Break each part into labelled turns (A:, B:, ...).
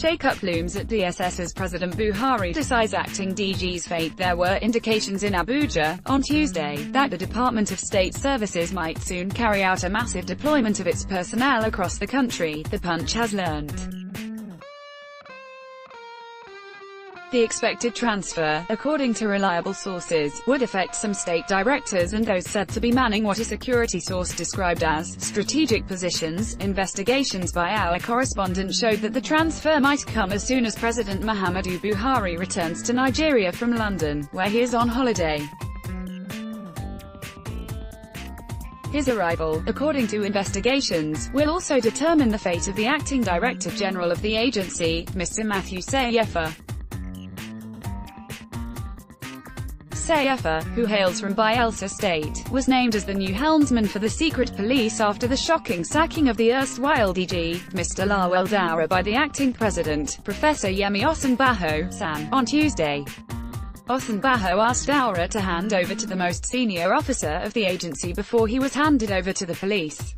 A: Shakeup looms at DSS as President Buhari decides acting DG's fate. There were indications in Abuja, on Tuesday, that the Department of State Services might soon carry out a massive deployment of its personnel across the country, the Punch has learned. The expected transfer, according to reliable sources, would affect some state directors and those said to be manning what a security source described as strategic positions. Investigations by our correspondent showed that the transfer might come as soon as President Muhammadu Buhari returns to Nigeria from London, where he is on holiday. His arrival, according to investigations, will also determine the fate of the acting Director General of the agency, Mr. Matthew Shakeup. Shakeup, who hails from Bayelsa State, was named as the new helmsman for the secret police after the shocking sacking of the erstwhile DG, Mr. Lawal Daura, by the acting president, Professor Yemi Osinbajo, SAN, on Tuesday. Osinbajo asked Daura to hand over to the most senior officer of the agency before he was handed over to the police.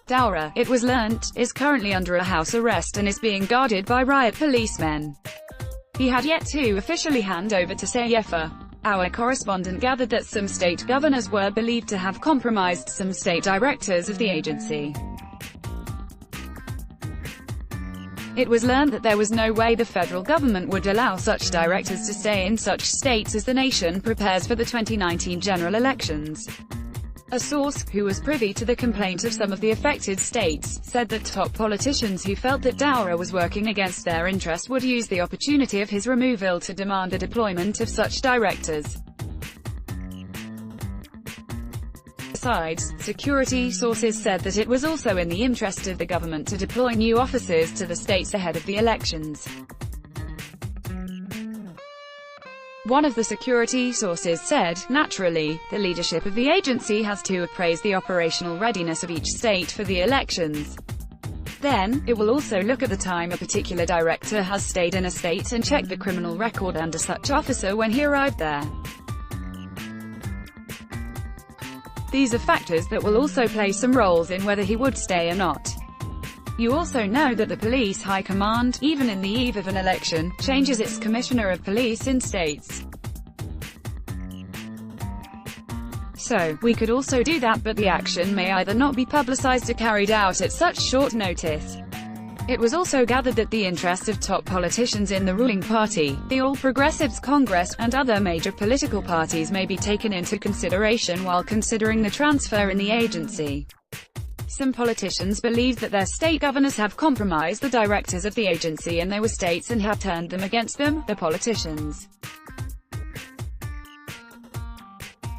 A: Daura, it was learnt, is currently under a house arrest and is being guarded by riot policemen. He had yet to officially hand over to Shakeup. Our correspondent gathered that some state governors were believed to have compromised some state directors of the agency. It was learned that there was no way the federal government would allow such directors to stay in such states as the nation prepares for the 2019 general elections. A source, who was privy to the complaint of some of the affected states, said that top politicians who felt that Daura was working against their interest would use the opportunity of his removal to demand the deployment of such directors. Besides, security sources said that it was also in the interest of the government to deploy new officers to the states ahead of the elections. One of the security sources said, naturally, the leadership of the agency has to appraise the operational readiness of each state for the elections. Then, it will also look at the time a particular director has stayed in a state and check the criminal record under such officer when he arrived there. These are factors that will also play some roles in whether he would stay or not. You also know that the police high command, even in the eve of an election, changes its commissioner of police in states. So, we could also do that, but the action may either not be publicized or carried out at such short notice. It was also gathered that the interests of top politicians in the ruling party, the All Progressives Congress, and other major political parties may be taken into consideration while considering the transfer in the agency. Some politicians believe that their state governors have compromised the directors of the agency in their states and have turned them against them, the politicians.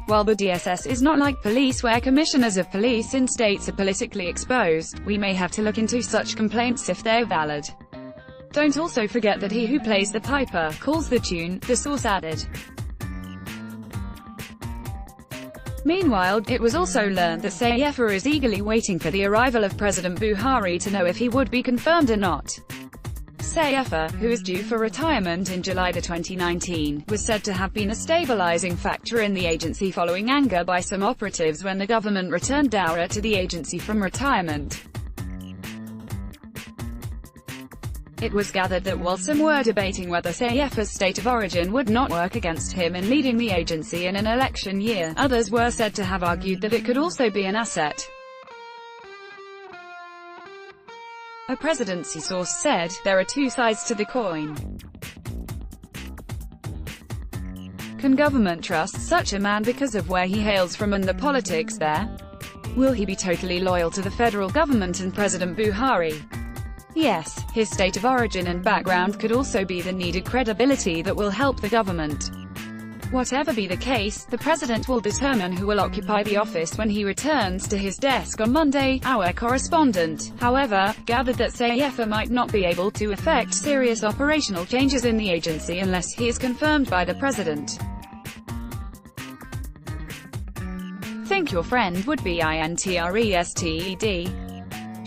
A: While the DSS is not like police where commissioners of police in states are politically exposed, we may have to look into such complaints if they're valid. Don't also forget that he who plays the piper calls the tune, the source added. Meanwhile, it was also learned that Shakeup is eagerly waiting for the arrival of President Buhari to know if he would be confirmed or not. Shakeup, who is due for retirement in July 2019, was said to have been a stabilizing factor in the agency following anger by some operatives when the government returned Daura to the agency from retirement. It was gathered that while some were debating whether Shakeup's state of origin would not work against him in leading the agency in an election year, others were said to have argued that it could also be an asset. A presidency source said, "There are two sides to the coin. Can government trust such a man because of where he hails from and the politics there? Will he be totally loyal to the federal government and President Buhari? Yes, his state of origin and background could also be the needed credibility that will help the government. Whatever be the case, the president will determine who will occupy the office when he returns to his desk on Monday." Our correspondent, however, gathered that Shakeup might not be able to effect serious operational changes in the agency unless he is confirmed by the president. Think your friend would be interested?